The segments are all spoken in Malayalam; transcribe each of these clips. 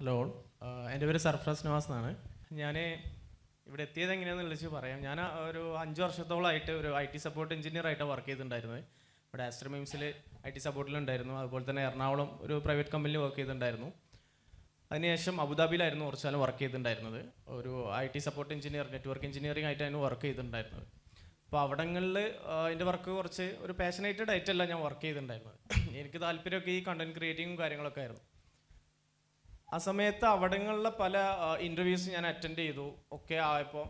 ഹലോ, എൻ്റെ പേര് സർഫ്രാസ് നവാസ് എന്നാണ്. ഞാൻ ഇവിടെ എത്തിയത് എങ്ങനെയാണെന്ന് വിളിച്ച് പറയാം. ഞാൻ ഒരു 5 വർഷത്തോളമായിട്ട് ഒരു IT സപ്പോർട്ട് എഞ്ചിനീയർ ആയിട്ട് വർക്ക് ചെയ്തിട്ടുണ്ടായിരുന്നത്. ഇവിടെ ആസ്റ്റർ മിംസിൽ IT സപ്പോർട്ടിലുണ്ടായിരുന്നു. അതുപോലെ തന്നെ എറണാകുളം ഒരു പ്രൈവറ്റ് കമ്പനിയിൽ വർക്ക് ചെയ്തിട്ടുണ്ടായിരുന്നു. അതിനുശേഷം അബുദാബിയിലായിരുന്നു കുറച്ച് കാലം വർക്ക് ചെയ്തിട്ടുണ്ടായിരുന്നത്. ഒരു IT support engineer, network engineering ആയിട്ടായിരുന്നു വർക്ക് ചെയ്തിട്ടുണ്ടായിരുന്നത്. അപ്പോൾ അവിടങ്ങളിൽ എൻ്റെ വർക്ക് കുറച്ച് ഒരു പാഷനേറ്റഡ് ആയിട്ടല്ല ഞാൻ വർക്ക് ചെയ്തിട്ടുണ്ടായിരുന്നത്. എനിക്ക് താല്പര്യമൊക്കെ ഈ കണ്ടന്റ് ക്രിയേറ്റിങ്ങും കാര്യങ്ങളൊക്കെ ആയിരുന്നു. ആ സമയത്ത് അവിടങ്ങളിലെ പല ഇൻ്റർവ്യൂസ് ഞാൻ അറ്റൻഡ് ചെയ്തു. ഒക്കെ ആയപ്പോൾ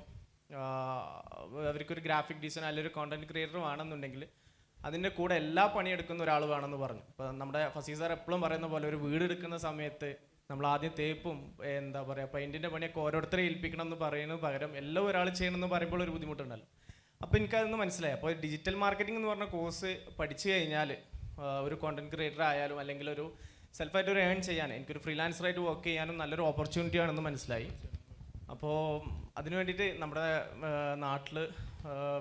അവർക്കൊരു ഗ്രാഫിക് ഡിസൈൻ അല്ലെങ്കിൽ ഒരു കോണ്ടന്റ് ക്രിയേറ്റർ വേണമെന്നുണ്ടെങ്കിൽ അതിൻ്റെ കൂടെ എല്ലാ പണിയെടുക്കുന്ന ഒരാൾ വേണമെന്ന് പറഞ്ഞു. ഇപ്പോൾ നമ്മുടെ ഫസീ സാർ എപ്പോഴും പറയുന്ന പോലെ ഒരു വീട് എടുക്കുന്ന സമയത്ത് നമ്മൾ ആദ്യം തേപ്പും എന്താ പറയുക പെയിൻറ്റിൻ്റെ പണിയൊക്കെ ഓരോരുത്തരെ ഏൽപ്പിക്കണം എന്ന് പറയുന്നത് പകരം എല്ലാം ഒരാൾ ചെയ്യണമെന്ന് പറയുമ്പോൾ ഒരു ബുദ്ധിമുട്ടുണ്ടല്ലോ. അപ്പോൾ എനിക്കതൊന്ന് മനസ്സിലായി. അപ്പോൾ ഡിജിറ്റൽ മാർക്കറ്റിംഗ് എന്ന് പറഞ്ഞ കോഴ്സ് പഠിച്ചു കഴിഞ്ഞാൽ ഒരു കോണ്ടന്റ് ക്രിയേറ്റർ ആയാലും അല്ലെങ്കിൽ ഒരു സെൽഫായിട്ട് ഒരു ഏൺ ചെയ്യാൻ എനിക്കൊരു ഫ്രീലാൻസറായിട്ട് വർക്ക് ചെയ്യാനും നല്ലൊരു ഓപ്പർച്യൂണിറ്റി ആണെന്ന് മനസ്സിലായി. അപ്പോൾ അതിന് വേണ്ടിയിട്ട് നമ്മുടെ നാട്ടിൽ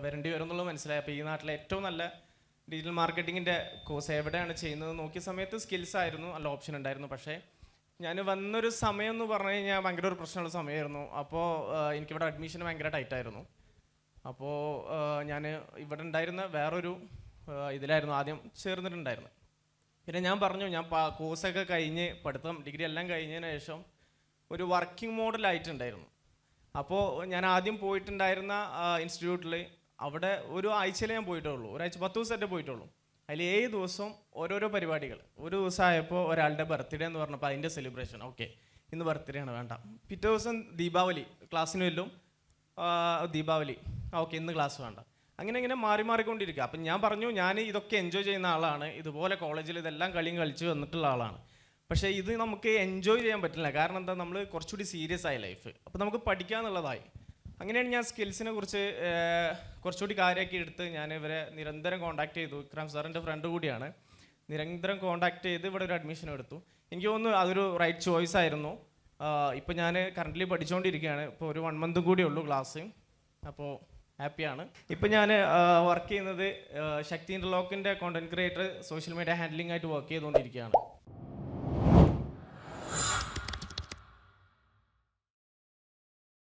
വരേണ്ടി വരും എന്നുള്ളത് മനസ്സിലായി. അപ്പോൾ ഈ നാട്ടിലെ ഏറ്റവും നല്ല ഡിജിറ്റൽ മാർക്കറ്റിങ്ങിൻ്റെ കോഴ്സ് എവിടെയാണ് ചെയ്യുന്നത് നോക്കിയ സമയത്ത് സ്കിൽസ് ആയിരുന്നു, നല്ല ഓപ്ഷൻ ഉണ്ടായിരുന്നു. പക്ഷേ ഞാൻ വന്നൊരു സമയം എന്ന് പറഞ്ഞു കഴിഞ്ഞാൽ ഭയങ്കര ഒരു പ്രശ്നമുള്ള സമയമായിരുന്നു. അപ്പോൾ എനിക്കിവിടെ അഡ്മിഷൻ ഭയങ്കര ടൈറ്റായിരുന്നു. അപ്പോൾ ഞാൻ ഇവിടെ ഉണ്ടായിരുന്ന വേറൊരു ഇതിലായിരുന്നു ആദ്യം ചേർന്നിട്ടുണ്ടായിരുന്നു. പിന്നെ ഞാൻ പറഞ്ഞു ഞാൻ കോഴ്സൊക്കെ കഴിഞ്ഞ് പഠിത്തം ഡിഗ്രി എല്ലാം കഴിഞ്ഞതിന് ശേഷം ഒരു വർക്കിംഗ് മോഡലായിട്ടുണ്ടായിരുന്നു. അപ്പോൾ ഞാൻ ആദ്യം പോയിട്ടുണ്ടായിരുന്ന ഇൻസ്റ്റിറ്റ്യൂട്ടിൽ അവിടെ ഒരു ആഴ്ചയിലേ ഞാൻ പോയിട്ടുള്ളൂ. ഒരാഴ്ച 10 ദിവസമായിട്ടേ പോയിട്ടുള്ളൂ. അതിൽ 7 ദിവസം ഓരോരോ പരിപാടികൾ. ഒരു ദിവസമായപ്പോൾ ഒരാളുടെ ബർത്ത്ഡേ എന്ന് പറഞ്ഞപ്പോൾ അതിൻ്റെ സെലിബ്രേഷൻ. ഓക്കെ, ഇന്ന് ബർത്ത്ഡേ ആണ്, വേണ്ട. പിറ്റേ ദിവസം ദീപാവലി, ക്ലാസ്സിന് വല്ലും ദീപാവലി, ഓക്കെ ഇന്ന് ക്ലാസ് വേണ്ട. അങ്ങനെ മാറിക്കൊണ്ടിരിക്കുക. അപ്പം ഞാൻ പറഞ്ഞു ഞാൻ ഇതൊക്കെ എൻജോയ് ചെയ്യുന്ന ആളാണ്, ഇതുപോലെ കോളേജിൽ ഇതെല്ലാം കളിയും കളിച്ച് വന്നിട്ടുള്ള ആളാണ്. പക്ഷേ ഇത് നമുക്ക് എൻജോയ് ചെയ്യാൻ പറ്റില്ല. കാരണം എന്താ, നമ്മൾ കുറച്ചുകൂടി സീരിയസ് ആയി ലൈഫ്. അപ്പോൾ നമുക്ക് പഠിക്കാന്നുള്ളതായി. അങ്ങനെയാണ് ഞാൻ സ്കിൽസിനെ കുറിച്ച് കുറച്ചുകൂടി കാര്യമാക്കി എടുത്ത് ഞാൻ ഇവരെ നിരന്തരം കോൺടാക്ട് ചെയ്തു. വിക്രം സാറിൻ്റെ ഫ്രണ്ട് കൂടിയാണ്. നിരന്തരം കോൺടാക്ട് ചെയ്ത് ഇവിടെ ഒരു അഡ്മിഷൻ എടുത്തു. എനിക്ക് തോന്നുന്നു അതൊരു റൈറ്റ് ചോയ്സ് ആയിരുന്നു. ഇപ്പോൾ ഞാൻ കറൻ്റ്ലി പഠിച്ചുകൊണ്ടിരിക്കുകയാണ്. ഇപ്പോൾ ഒരു 1 മന്ത് കൂടിയേ ഉള്ളൂ ക്ലാസ്. അപ്പോൾ ഹാപ്പിയാണ്. ഇപ്പം ഞാൻ വർക്ക് ചെയ്യുന്നത് ശക്തി ഇൻ്റർലോക്കിൻ്റെ content creator social media handling ആയിട്ട് വർക്ക് ചെയ്തുകൊണ്ടിരിക്കുകയാണ്.